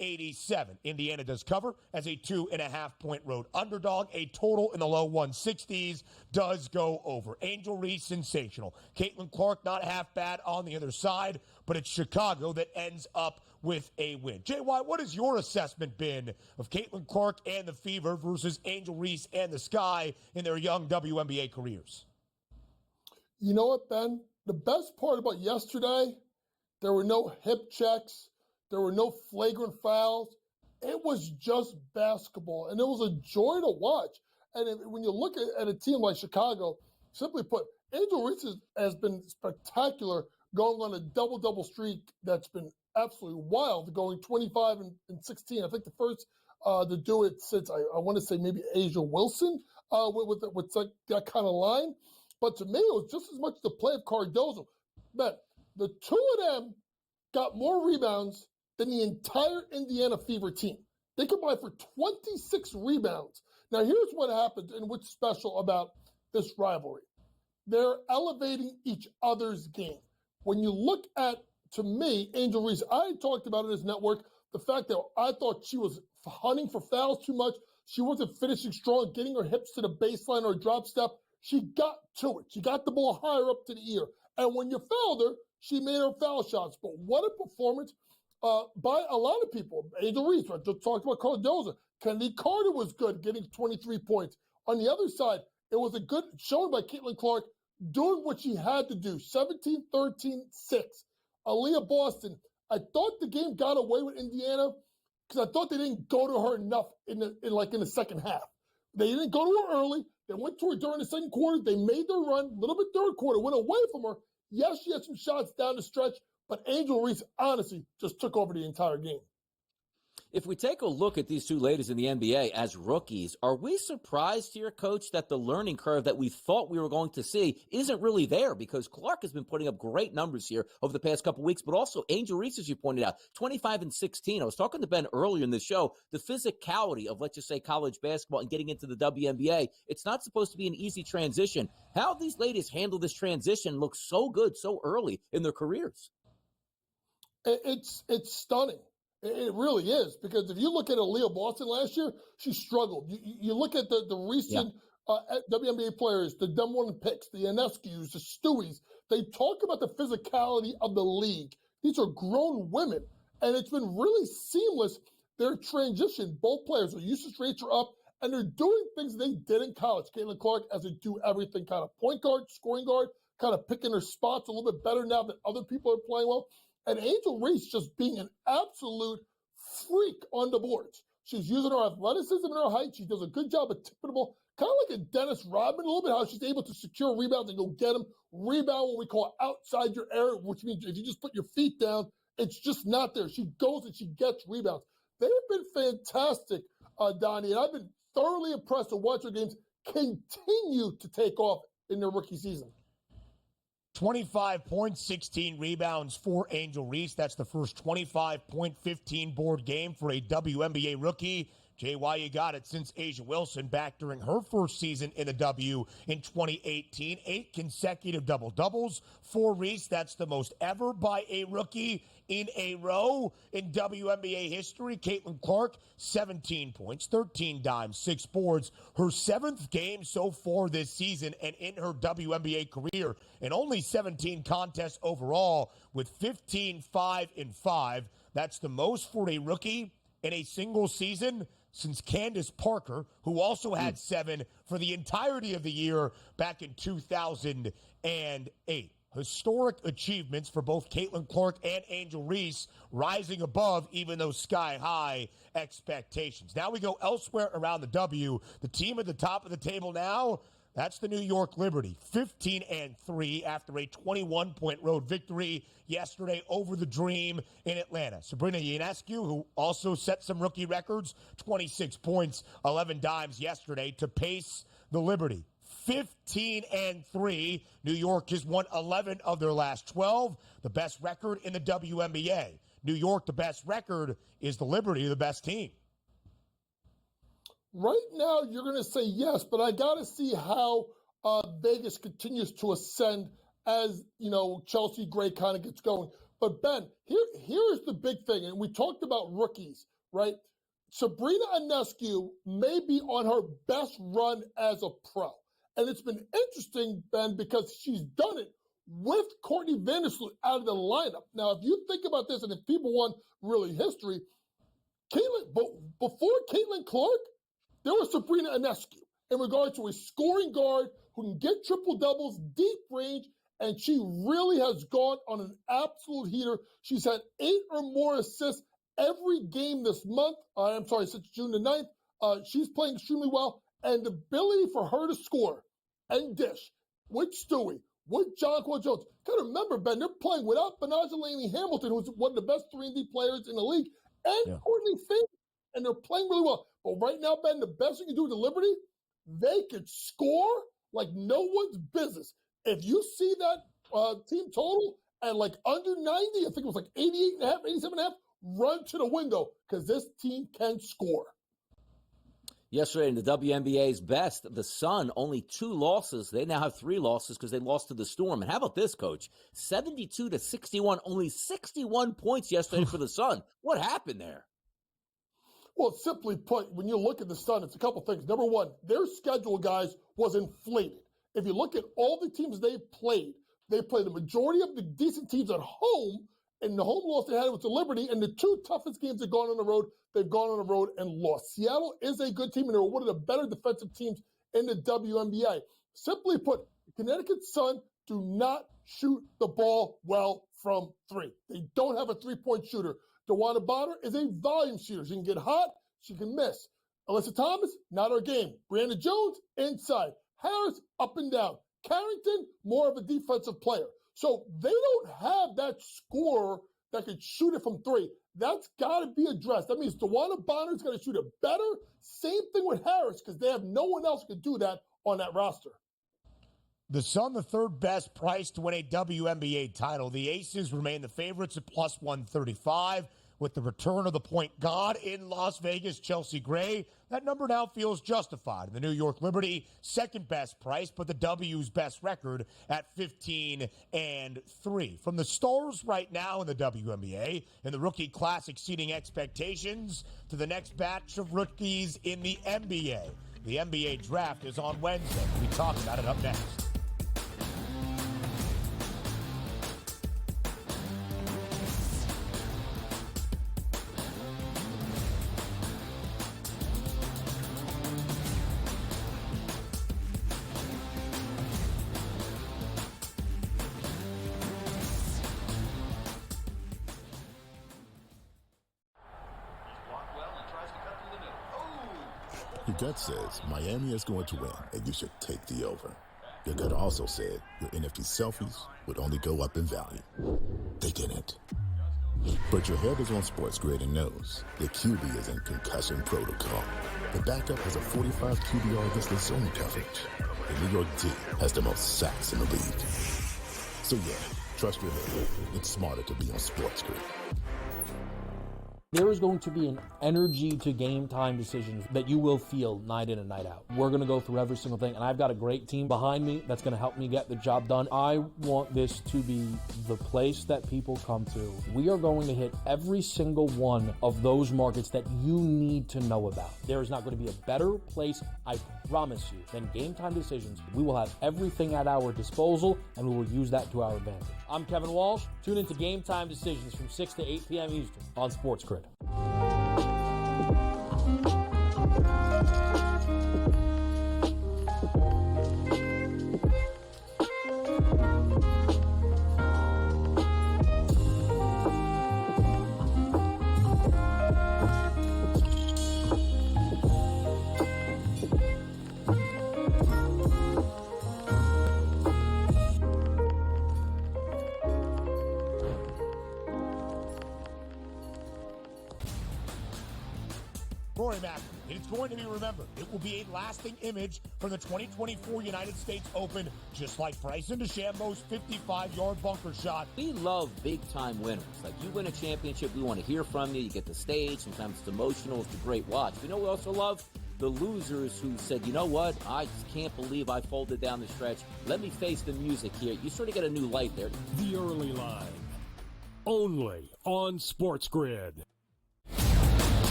87. Indiana does cover as a 2.5-point road underdog. A total in the low 160s does go over. Angel Reese, sensational. Caitlin Clark, not half bad on the other side, but it's Chicago that ends up with a win. JY, what has your assessment been of Caitlin Clark and the Fever versus Angel Reese and the Sky in their young WNBA careers? You know what, Ben? The best part about yesterday, there were no hip checks. There were no flagrant fouls. It was just basketball, and it was a joy to watch. And when you look at a team like Chicago, simply put, Angel Reese has been spectacular, going on a double-double streak that's been absolutely wild, going 25 and 16. I think the first to do it since, I want to say maybe Asia Wilson with that kind of line. But to me, it was just as much the play of Cardozo. But the two of them got more rebounds than the entire Indiana Fever team. They combined for 26 rebounds. Now, here's what happens and what's special about this rivalry. They're elevating each other's game. When you look at, to me, Angel Reese, I talked about it as network, the fact that I thought she was hunting for fouls too much. She wasn't finishing strong, getting her hips to the baseline or a drop step. She got to it. She got the ball higher up to the ear. And when you fouled her, she made her foul shots. But what a performance by a lot of people. Angel Reese, I just talked about Cardozo. Kennedy Carter was good, getting 23 points. On the other side, it was a good showing by Caitlin Clark, doing what she had to do. 17, 13, 6. Aaliyah Boston, I thought the game got away with Indiana because I thought they didn't go to her enough in the second half. They didn't go to her early. They went to her during the second quarter. They made their run. A little bit third quarter, went away from her. Yes, she had some shots down the stretch, but Angel Reese, honestly, just took over the entire game. If we take a look at these two ladies in the NBA as rookies, are we surprised here, Coach, that the learning curve that we thought we were going to see isn't really there? Because Clark has been putting up great numbers here over the past couple weeks, but also Angel Reese, as you pointed out, 25 and 16. I was talking to Ben earlier in the show, the physicality of, let's just say, college basketball and getting into the WNBA, it's not supposed to be an easy transition. How these ladies handle this transition looks so good so early in their careers. It's stunning. It really is, because if you look at Aaliyah Boston last year, she struggled. You look at the recent WNBA players, the number one picks, the Ionescu's, the Stewies, they talk about the physicality of the league. These are grown women, and it's been really seamless, their transition. Both players, their usage rates are up, and they're doing things they did in college. Caitlin Clark, as they do everything, kind of point guard, scoring guard, kind of picking her spots a little bit better now that other people are playing well. And Angel Reese just being an absolute freak on the boards. She's using her athleticism and her height. She does a good job of tipping the ball, kind of like a Dennis Rodman a little bit, how she's able to secure rebounds and go get them. Rebound, what we call outside your area, which means if you just put your feet down, it's just not there. She goes and she gets rebounds. They've been fantastic, Donnie, and I've been thoroughly impressed to watch her games continue to take off in their rookie season. 25 points, 16 rebounds for Angel Reese. That's the first 25-point, 15-board game for a WNBA rookie. JY, you got it, since Asia Wilson back during her first season in the W in 2018. 8 consecutive double-doubles for Reese. That's the most ever by a rookie in a row in WNBA history. Caitlin Clark, 17 points, 13 dimes, 6 boards. Her 7th game so far this season and in her WNBA career. And only 17 contests overall with 15, 5, and 5. That's the most for a rookie in a single season since Candace Parker, who also had 7 for the entirety of the year back in 2008. Historic achievements for both Caitlin Clark and Angel Reese, rising above even those sky-high expectations. Now we go elsewhere around the W. The team at the top of the table now, that's the New York Liberty, 15-3 after a 21-point road victory yesterday over the Dream in Atlanta. Sabrina Ionescu, who also set some rookie records, 26 points, 11 dimes yesterday to pace the Liberty. 15-3. New York has won 11 of their last 12, the best record in the WNBA. New York, the best record. Is the Liberty the best team? Right now, you're going to say yes, but I got to see how Vegas continues to ascend as, Chelsea Gray kind of gets going. But Ben, here is the big thing, and we talked about rookies, right? Sabrina Ionescu may be on her best run as a pro. And it's been interesting, Ben, because she's done it with Courtney Vandersloot out of the lineup. Now, if you think about this, and if people want really history, before Caitlin Clark, there was Sabrina Ionescu in regard to a scoring guard who can get triple doubles, deep range, and she really has gone on an absolute heater. She's had 8 or more assists every game this month. Since June the 9th. She's playing extremely well, and the ability for her to score and dish with Stewie, with Jonquil Jones. Got to remember, Ben, they're playing without Benajelani Hamilton, who's one of the best 3-and-D players in the league, and Courtney Fink, and they're playing really well. But right now, Ben, the best you can do with the Liberty, they could score like no one's business. If you see that team total at like under 90, I think it was like 88.5, 87.5, run to the window because this team can score. Yesterday in the WNBA's best, the Sun, only 2 losses. They now have 3 losses because they lost to the Storm. And how about this, Coach? 72-61, only 61 points yesterday for the Sun. What happened there? Well, simply put, when you look at the Sun, it's a couple things. Number one, their schedule, guys, was inflated. If you look at all the teams they played the majority of the decent teams at home, and the home loss they had was the Liberty, and the 2 toughest games they've gone on the road, they've gone on the road and lost. Seattle is a good team, and they're one of the better defensive teams in the WNBA. Simply put, the Connecticut Sun do not shoot the ball well from 3. They don't have a 3-point shooter. DeWanna Bonner is a volume shooter. She can get hot, she can miss. Alyssa Thomas, not her game. Brianna Jones, inside. Harris, up and down. Carrington, more of a defensive player. So they don't have that scorer that could shoot it from 3. That's got to be addressed. That means DeWanna Bonner's going to shoot it better. Same thing with Harris because they have no one else who can do that on that roster. The Sun, the 3rd best price to win a WNBA title. The Aces remain the favorites at plus 135. With the return of the point guard in Las Vegas, Chelsea Gray, that number now feels justified. The New York Liberty, 2nd best price, but the W's best record at 15-3. From the stars right now in the WNBA, in the rookie class exceeding expectations, to the next batch of rookies in the NBA. The NBA draft is on Wednesday. We talk about it up next. Your gut says Miami is going to win, and you should take the over. Your gut also said your NFT selfies would only go up in value. They didn't. But your head is on SportsGrid and knows the QB is in concussion protocol. The backup has a 45 QBR against the zone coverage. The New York D has the most sacks in the league. So yeah, trust your head. It's smarter to be on SportsGrid. There is going to be an energy to game time decisions that you will feel night in and night out. We're going to go through every single thing, and I've got a great team behind me that's going to help me get the job done. I want this to be the place that people come to. We are going to hit every single one of those markets that you need to know about. There is not going to be a better place, I promise you, than Game Time Decisions. We will have everything at our disposal, and we will use that to our advantage. I'm Kevin Walsh. Tune into Game Time Decisions from 6 to 8 p.m. Eastern on SportsGrid. Rory Mack, it's going to be remembered. It will be a lasting image from the 2024 United States Open, just like Bryson DeChambeau's 55-yard bunker shot. We love big-time winners. Like, you win a championship, we want to hear from you. You get the stage. Sometimes it's emotional. It's a great watch. You know we also love? The losers who said, you know what? I just can't believe I folded down the stretch. Let me face the music here. You sort of get a new light there. The Early Line. only on SportsGrid.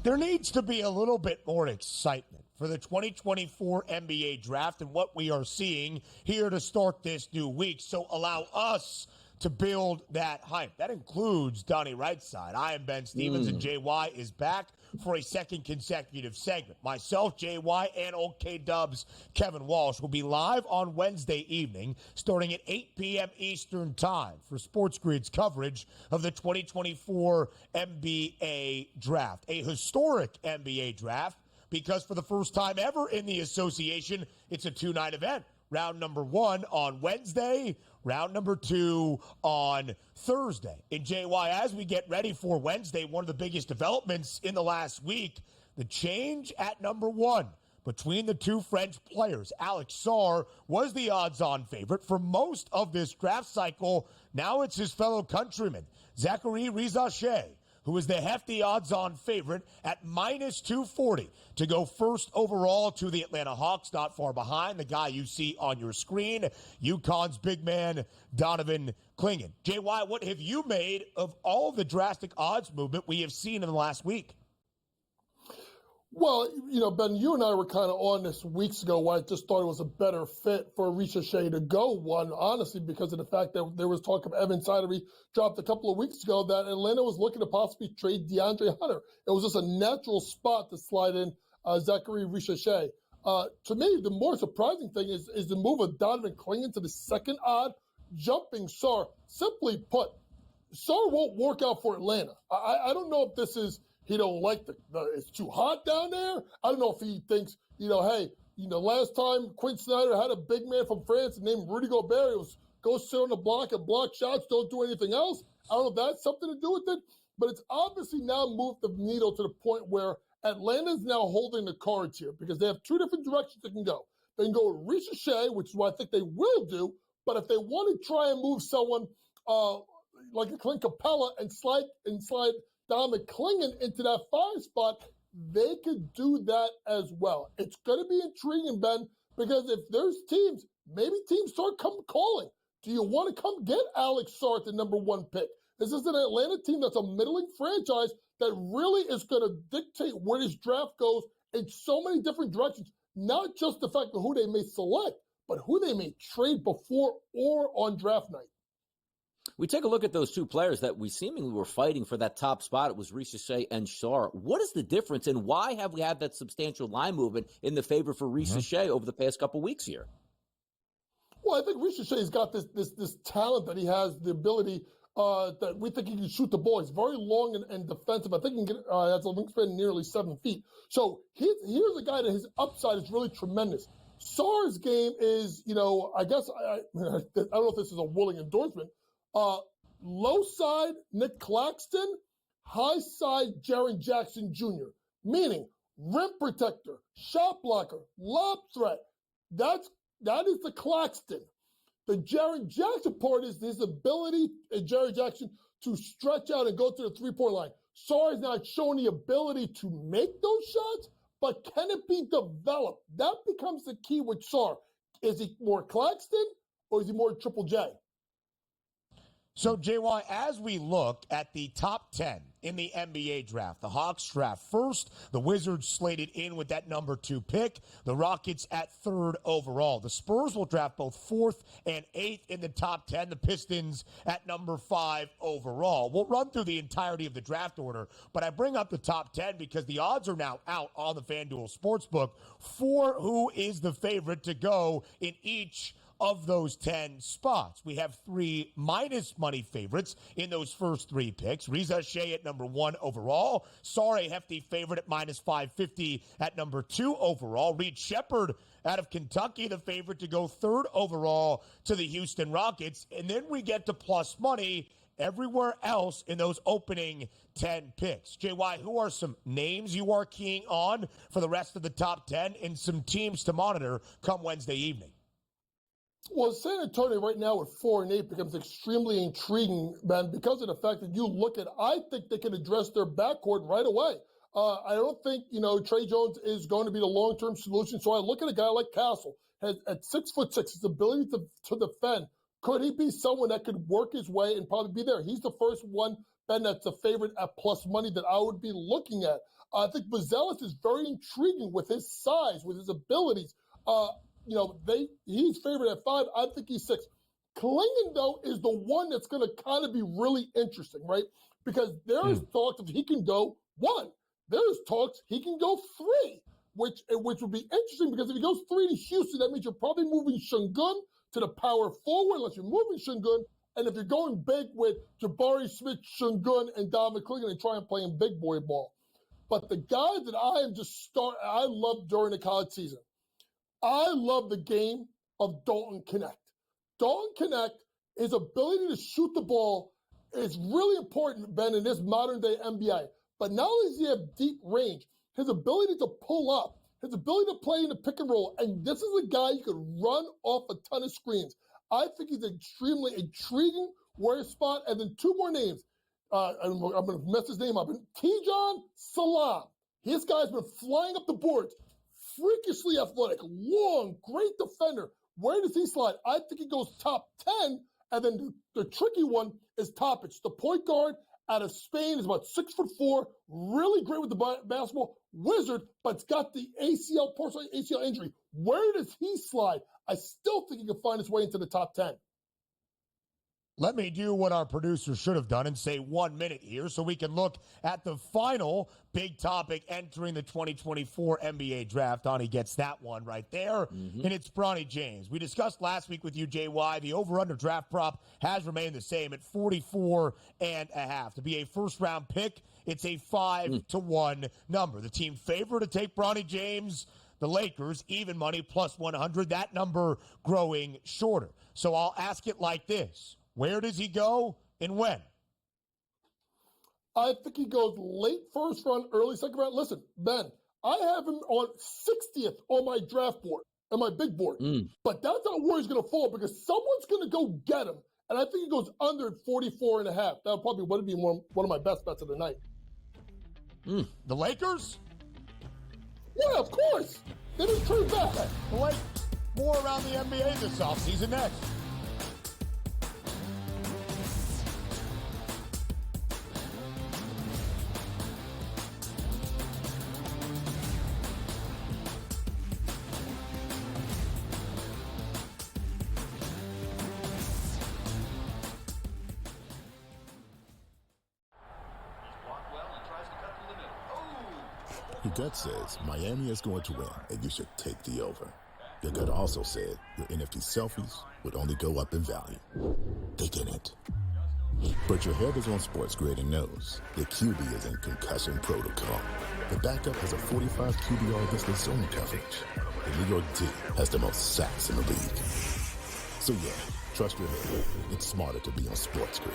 There needs to be a little bit more excitement for the 2024 NBA draft and what we are seeing here to start this new week. So allow us to build that hype. That includes Donnie Rightside. I am Ben Stevens, and JY is back for a second consecutive segment. Myself, JY, and old K-Dubs Kevin Walsh will be live on Wednesday evening starting at 8 p.m. Eastern Time for SportsGrid's coverage of the 2024 NBA draft. A historic NBA draft because for the first time ever in the association, it's a two-night event. Round number 1 on Wednesday, round number 2 on Thursday. And JY, as we get ready for Wednesday, one of the biggest developments in the last week, the change at number 1 between the two French players. Alex Sarr was the odds-on favorite for most of this draft cycle. Now it's his fellow countryman, Zachary Rizachet, who is the hefty odds-on favorite at minus 240 to go first overall to the Atlanta Hawks, not far behind the guy you see on your screen, UConn's big man, Donovan Clingan. JY, what have you made of all of the drastic odds movement we have seen in the last week? Well, Ben, you and I were kind of on this weeks ago where I just thought it was a better fit for Rizachet to go one, honestly, because of the fact that there was talk of Evan Sidery dropped a couple of weeks ago that Atlanta was looking to possibly trade DeAndre Hunter. It was just a natural spot to slide in Zachary Rizachet. To me, the more surprising thing is the move of Donovan Clingan to the second odd, jumping Sarr. Simply put, Sarr won't work out for Atlanta. I don't know if this is he don't like it's too hot down there. I don't know if he thinks, hey, last time Quinn Snyder had a big man from France named Rudy Gobert. It was go sit on the block and block shots, don't do anything else. I don't know if that's something to do with it, but it's obviously now moved the needle to the point where Atlanta's now holding the cards here because they have two different directions they can go. They can go with Rizachet, which is what I think they will do, but if they want to try and move someone like a Clint Capella and slide Donovan Clingan into that 5 spot, they could do that as well. It's going to be intriguing, Ben, because if there's teams, maybe teams start calling. Do you want to come get Alex Sarr at the number 1 pick? This is an Atlanta team that's a middling franchise that really is going to dictate where this draft goes in so many different directions, not just the fact of who they may select, but who they may trade before or on draft night. We take a look at those two players that we seemingly were fighting for that top spot. It was Rizachet and Sarr. What is the difference, and why have we had that substantial line movement in the favor for Rizachet over the past couple weeks here? Well, I think Richard's got this talent that he has, the ability that we think he can shoot the ball. He's very long and defensive. I think he can get has a wingspan nearly 7 feet. So here's a guy that his upside is really tremendous. Sarr's game is, I guess I don't know if this is a willing endorsement. Low side Nick Claxton, high side Jaren Jackson Jr. Meaning rim protector, shot blocker, lob threat. That is the Claxton. The Jaren Jackson part is his ability, Jaren Jackson, to stretch out and go to the 3-point line. Sarr is not showing the ability to make those shots, but can it be developed? That becomes the key with Sarr. Is he more Claxton or is he more Triple J? So, JY, as we look at the top 10 in the NBA draft, the Hawks draft first, the Wizards slated in with that number 2 pick, the Rockets at 3rd overall. The Spurs will draft both 4th and 8th in the top 10, the Pistons at number 5 overall. We'll run through the entirety of the draft order, but I bring up the top 10 because the odds are now out on the FanDuel Sportsbook for who is the favorite to go in each of those 10 spots. We have 3 minus money favorites in those first 3 picks. Rizachet at number 1 overall. Sarr, a hefty favorite at minus 550 at number 2 overall. Reed Shepherd out of Kentucky, the favorite to go 3rd overall to the Houston Rockets. And then we get to plus money everywhere else in those opening 10 picks. JY, who are some names you are keying on for the rest of the top 10 and some teams to monitor come Wednesday evening? Well, San Antonio right now at 4-8 becomes extremely intriguing, Ben, because of the fact that you look at, I think they can address their backcourt right away. I don't think, Trey Jones is going to be the long-term solution. So I look at a guy like Castle, at 6'6", his ability to defend. Could he be someone that could work his way and probably be there? He's the first one, Ben, that's a favorite at plus money that I would be looking at. I think Buzelis is very intriguing with his size, with his abilities. He's favored at 5. I think he's 6. Klingon, though, is the one that's going to kind of be really interesting, right? Because there is talks of he can go 1. There's talks he can go 3, which would be interesting because if he goes 3 to Houston, that means you're probably moving Şengün to the power forward, unless you're moving Şengün. And if you're going big with Jabari Smith, Şengün, and Donovan Klingon and try and play him big boy ball. But the guy that I love during the college season, I love the game of Dalton Knecht. Dalton Knecht, his ability to shoot the ball is really important, Ben, in this modern-day NBA. But not only does he have deep range, his ability to pull up, his ability to play in the pick and roll, and this is a guy you could run off a ton of screens. I think he's extremely intriguing warrior spot. And then 2 more names. I'm going to mess his name up. Tijan Salam. This guy's been flying up the boards. Freakishly athletic, long, great defender. Where does he slide? I think he goes top 10. And then the tricky one is Topic, the point guard out of Spain. Is about 6'4", really great with the basketball, wizard, but's got the partial ACL injury. Where does he slide? I still think he can find his way into the top 10. Let me do what our producer should have done and say 1 minute here so we can look at the final big topic entering the 2024 NBA draft. Donnie gets that one right there, and it's Bronny James. We discussed last week with you, JY, the over-under draft prop has remained the same at 44.5. To be a first-round pick, it's a 5-1 number. The team favored to take Bronny James, the Lakers, even money, plus 100, that number growing shorter. So I'll ask it like this. Where does he go and when? I think he goes late first round, early second round. Listen, Ben, I have him on 60th on my draft board, on my big board. But that's not where he's going to fall because someone's going to go get him. And I think he goes under 44.5. That probably would be one of my best bets of the night. The Lakers? Yeah, of course. They just turned back. More around the NBA this offseason next. Your gut says Miami is going to win, and you should take the over. Your gut also said your NFT selfies would only go up in value. They didn't. But your head is on SportsGrid and knows the QB is in concussion protocol. The backup has a 45 QBR against the zone coverage. The New York D has the most sacks in the league. So yeah, trust your head. It's smarter to be on SportsGrid.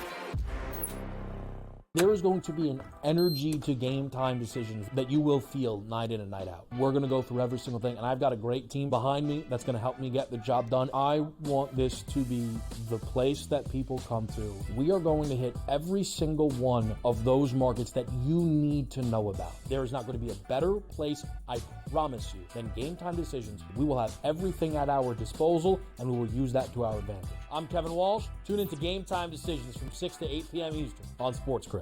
There is going to be an energy to game time decisions that you will feel night in and night out. We're going to go through every single thing, and I've got a great team behind me that's going to help me get the job done. I want this to be the place that people come to. We are going to hit every single one of those markets that you need to know about. There is not going to be a better place, I promise you, than game time decisions. We will have everything at our disposal, and we will use that to our advantage. I'm Kevin Walsh. Tune into Game Time Decisions from 6 to 8 p.m. Eastern on SportsGrid.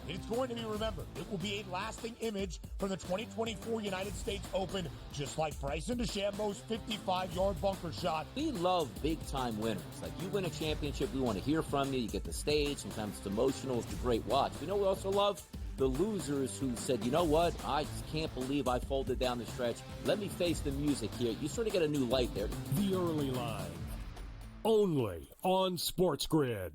It's going to be remembered. It will be a lasting image from the 2024 United States Open, just like Bryson DeChambeau's 55-yard bunker shot. We love big-time winners. Like, you win a championship, we want to hear from you. You get the stage. Sometimes it's emotional. It's a great watch. We know we also love the losers who said, you know what, I just can't believe I folded down the stretch. Let me face the music here. You sort of get a new light there. The Early Line, only on SportsGrid.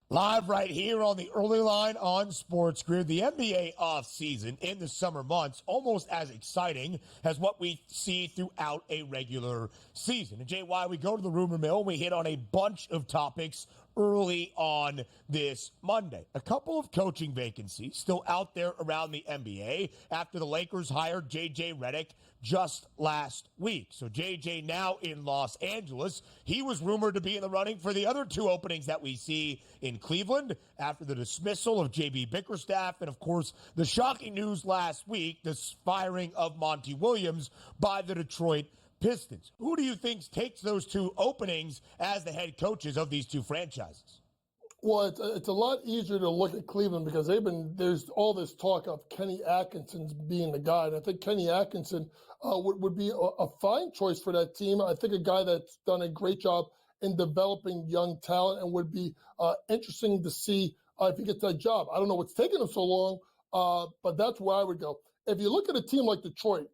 Live right here on the Early Line on SportsGrid. The NBA offseason in the summer months almost as exciting as what we see throughout a regular season. And JY, we go to the rumor mill. We hit on a bunch of topics early on this Monday. A couple of coaching vacancies still out there around the NBA after the Lakers hired J.J. Redick just last week. So J.J. now in Los Angeles. He was rumored to be in the running for the other two openings that we see in Cleveland after the dismissal of J.B. Bickerstaff and, of course, the shocking news last week, the firing of Monty Williams by the Detroit Pistons. Who do you think takes those two openings as the head coaches of these two franchises? Well, it's a lot easier to look at Cleveland because there's all this talk of Kenny Atkinson's being the guy. And I think Kenny Atkinson would be a fine choice for that team. I think a guy that's done a great job in developing young talent and would be interesting to see if he gets that job. I don't know what's taking him so long, but that's where I would go. If you look at a team like Detroit,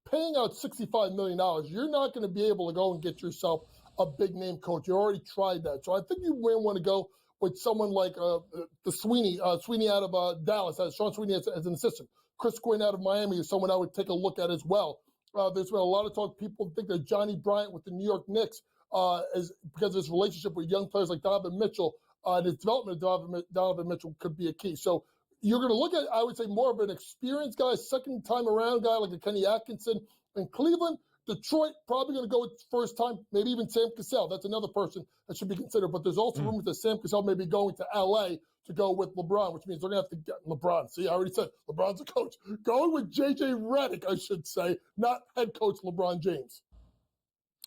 paying out $65 million, you're not going to be able to go and get yourself a big-name coach. You already tried that. So I think you may want to go with someone like the Sweeney out of Dallas, Sean Sweeney as an assistant. Chris Quinn out of Miami is someone I would take a look at as well. There's been a lot of talk. People think that Johnny Bryant with the New York Knicks is because of his relationship with young players like Donovan Mitchell, and his development of Donovan Mitchell could be a key. So you're going to look at, I would say, more of an experienced guy, second time around guy like a Kenny Atkinson. In Cleveland, Detroit, probably going to go with first time, maybe even Sam Cassell. That's another person that should be considered. But there's also rumors that Sam Cassell may be going to L.A. to go with LeBron, which means they're going to have to get LeBron. See, I already said LeBron's a coach. Going with J.J. Redick, I should say, not head coach LeBron James.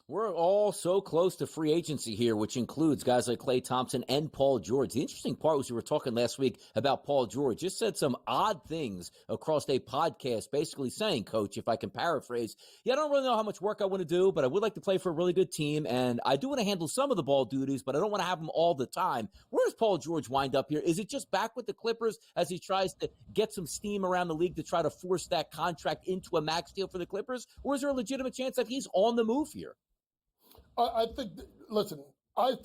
We're all so close to free agency here, which includes guys like Klay Thompson and Paul George. The interesting part was we were talking last week about Paul George. Just said some odd things across a podcast, basically saying, Coach, if I can paraphrase, I don't really know how much work I want to do, but I would like to play for a really good team, and I do want to handle some of the ball duties, but I don't want to have them all the time. Where does Paul George wind up here? Is it just back with the Clippers as he tries to get some steam around the league to try to force that contract into a max deal for the Clippers, or is there a legitimate chance that he's on the move here? I think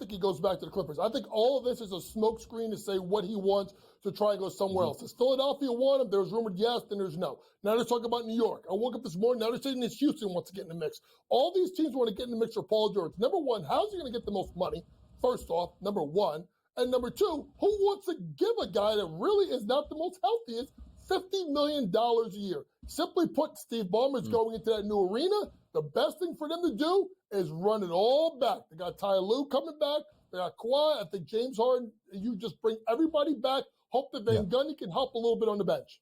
he goes back to the Clippers. I think all of this is a smokescreen to say what he wants to try and go somewhere else. Does Philadelphia want him? There's rumored yes, then there's no. Now they're talking about New York. I woke up this morning, now they're saying that Houston wants to get in the mix. All these teams want to get in the mix for Paul George. Number one, how's he going to get the most money? First off, number one. And number two, who wants to give a guy that really is not the most healthiest $50 million a year? Simply put, Steve Ballmer's going into that new arena. The best thing for them to do is run it all back. They got Ty Lue coming back. They got Kawhi. I think James Harden. You just bring everybody back. Hope that Van Gundy can help a little bit on the bench.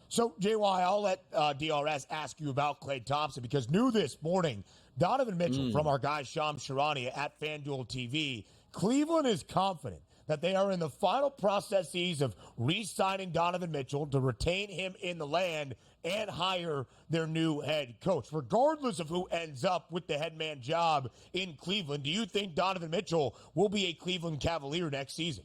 So, JY, I'll let DRS ask you about Klay Thompson because new this morning, Donovan Mitchell from our guy Shams Charania at FanDuel TV, Cleveland is confident that they are in the final processes of re-signing Donovan Mitchell to retain him in the land and hire their new head coach. Regardless of who ends up with the head man job in Cleveland, do you think Donovan Mitchell will be a Cleveland Cavalier next season?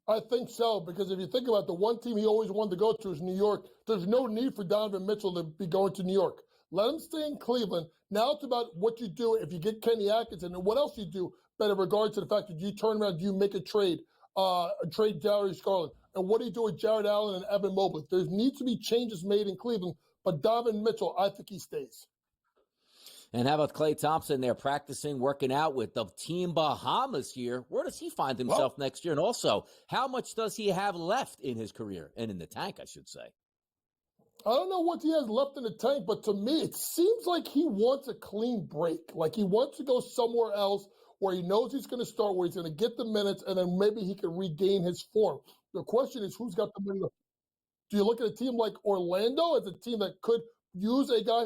I think so, because if you think about the one team he always wanted to go to is New York. There's no need for Donovan Mitchell to be going to New York. Let him stay in Cleveland. Now it's about what you do if you get Kenny Atkinson and what else you do. But in regard to the fact that you turn around, do you make a trade Darius Garland? And what do you do with Jared Allen and Evan Mobley? There needs to be changes made in Cleveland. But Donovan Mitchell, I think he stays. And how about Klay Thompson there practicing, working out with the Team Bahamas here? Where does he find himself next year? And also, how much does he have left in his career and in the tank, I should say? I don't know what he has left in the tank, but to me, it seems like he wants a clean break. Like he wants to go somewhere else where he knows he's going to start, where he's going to get the minutes, and then maybe he can regain his form. The question is, who's got the money? Do you look at a team like Orlando as a team that could use a guy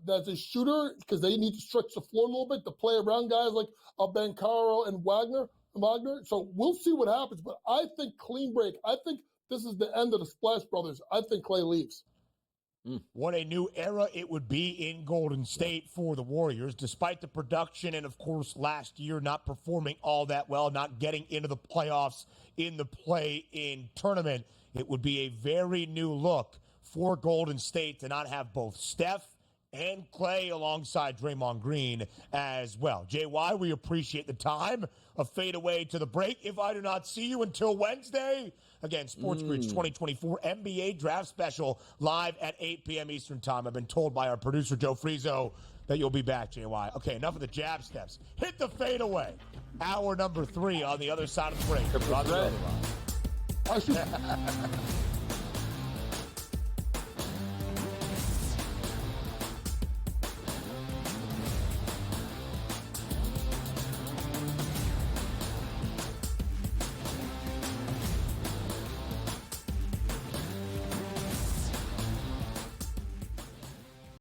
that's a shooter because they need to stretch the floor a little bit to play around guys like Bancaro and Wagner. So we'll see what happens. But I think clean break. I think this is the end of the Splash Brothers. I think Clay leaves. What a new era it would be in Golden State for the Warriors, despite the production and, of course, last year not performing all that well, not getting into the playoffs in the play-in tournament. It would be a very new look for Golden State to not have both Steph and Clay alongside Draymond Green as well. JY, we appreciate the time. A fade away to the break. If I do not see you until Wednesday, again, SportsGrid's 2024 NBA Draft Special live at 8 p.m. Eastern Time. I've been told by our producer, Joe Frizo, that you'll be back, JY. Okay, enough of the jab steps. Hit the fade away. Hour number 3 on the other side of the break. I should...